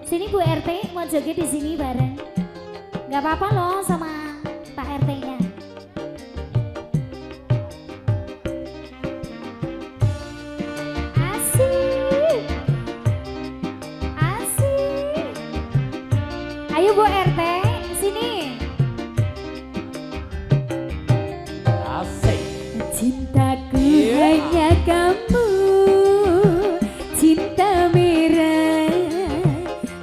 Sini Bu RT mau joget di sini bareng. Gak apa-apa loh sama Pak RT-nya. Asik. Asik. Ayo Bu RT, sini. Asik. Cintaku hanya kamu, cinta merah,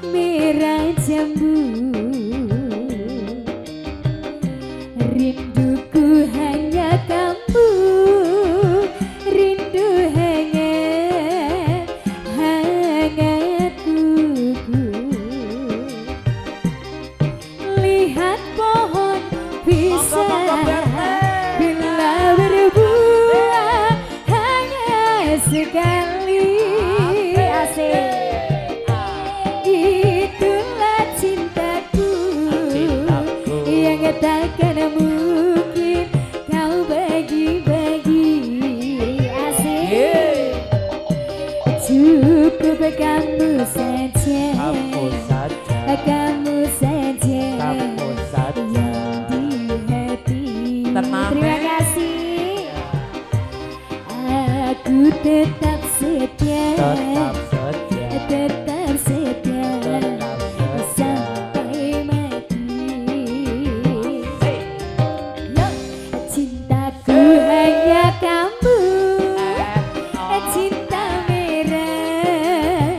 merah jambu. Rinduku hanya kamu, rindu hangat, hangat kuku. Lihat pohon pisang bila berbuah hanya sekali. Asik. Itulah cintaku yang takkan mungkin kau bagi-bagi. Asik. Cukup kamu saja, Kamu saja. kamu saja, Kamu saja. yang di hati. Tenang, Terima Nek. kasih. Aku tetap setia, Tetap setia. tetap setia Tetap setia. sampai mati. Hey. Yo, cintaku hanya kamu, cinta merah,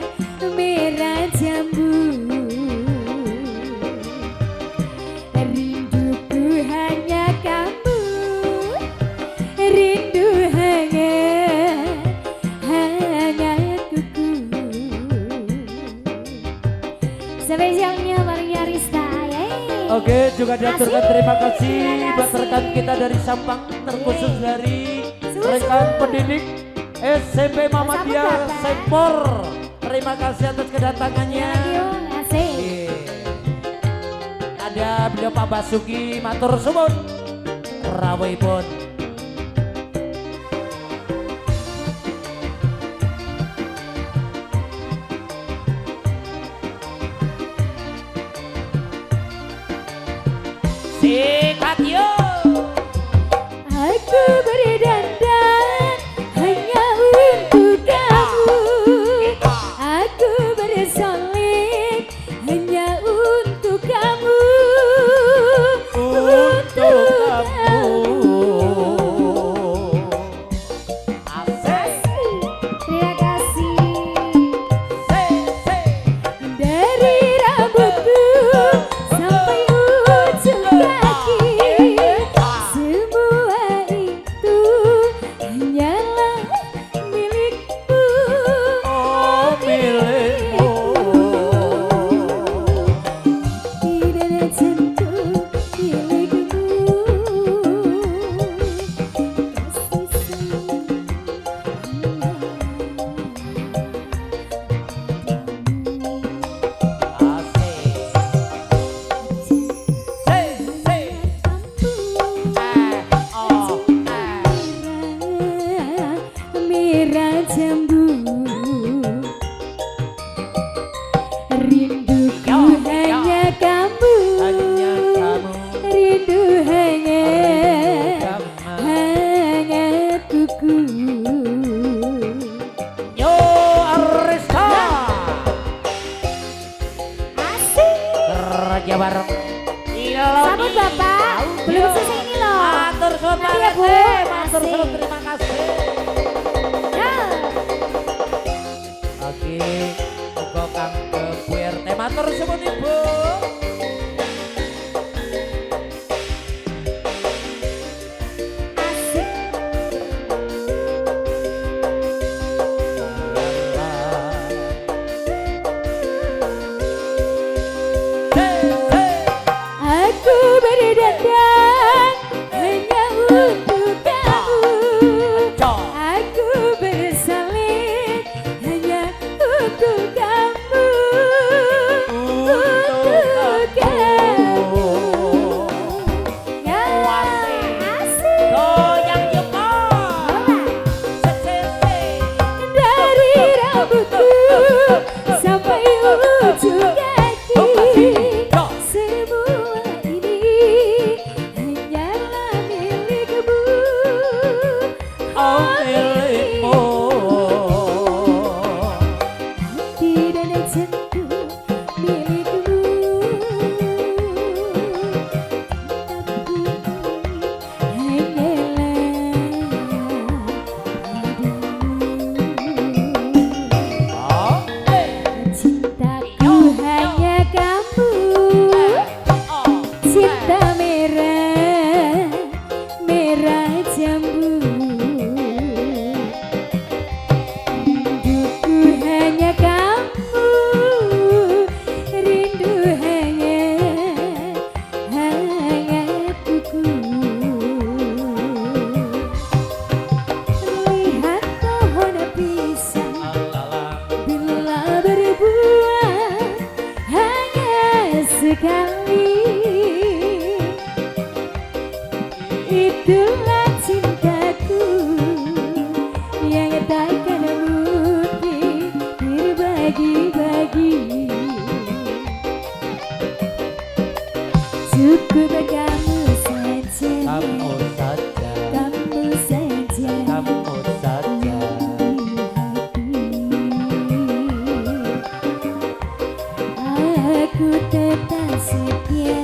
merah jambu. Rinduku hanya kamu, rindu hangat, hangat kuku. Spesialnya Maria Rista, yeay. Oke, juga diaturkan Asik. terima kasih Terima buat kasih. rekan kita dari Sampang, terkhusus Yeay. dari Susu. rekan pendidik SMP Muhammadiyah Sambut, Bapak. Sekmor. Terima kasih atas kedatangannya. Thank you, asik. Iya. Ada beliau Pak Basuki matur suwun. Rawuhipun. Sikat yo. Aku berdandan hanya untuk kamu. Aku bersolek hanya untuk kamu. Untuk kamu. Asik. Terima kasih. Se. Dari rambutku sampai ujung kaki, semua itu hanyalah milikmu. Oh, milikmu. Tidak ada jantung milikmu. Kasih merah jambu. Rinduku hanya kamu, Hanya kamu. rindu hangat, Kamu. hangat kuku. Yo Arista. Asik. Raja bareng. Sambut Bapak, belum selesai ini loh. Matur suwun Pak Nanti ya, Bu. RT. Matur Asik. suwun, terima kasih. Ya. Oke, uga kang ke Bu RT matur suwun Ibu. Asik. Aku berdandan hanya untuk kamu. Aku bersalin hanya untuk kamu. Untuk milikmu. Cintaku hanya kamu, cinta merah, merah jambu. Rinduku hanya kamu, rindu hanya buku. Lihat pohon pisang bila berbuah hanya sekali. Itulah cintaku yang takkan mungkin berbagi-bagi. Cukup kamu saja, Kamu saja, kamu saja, kamu saja. aku tetap setia.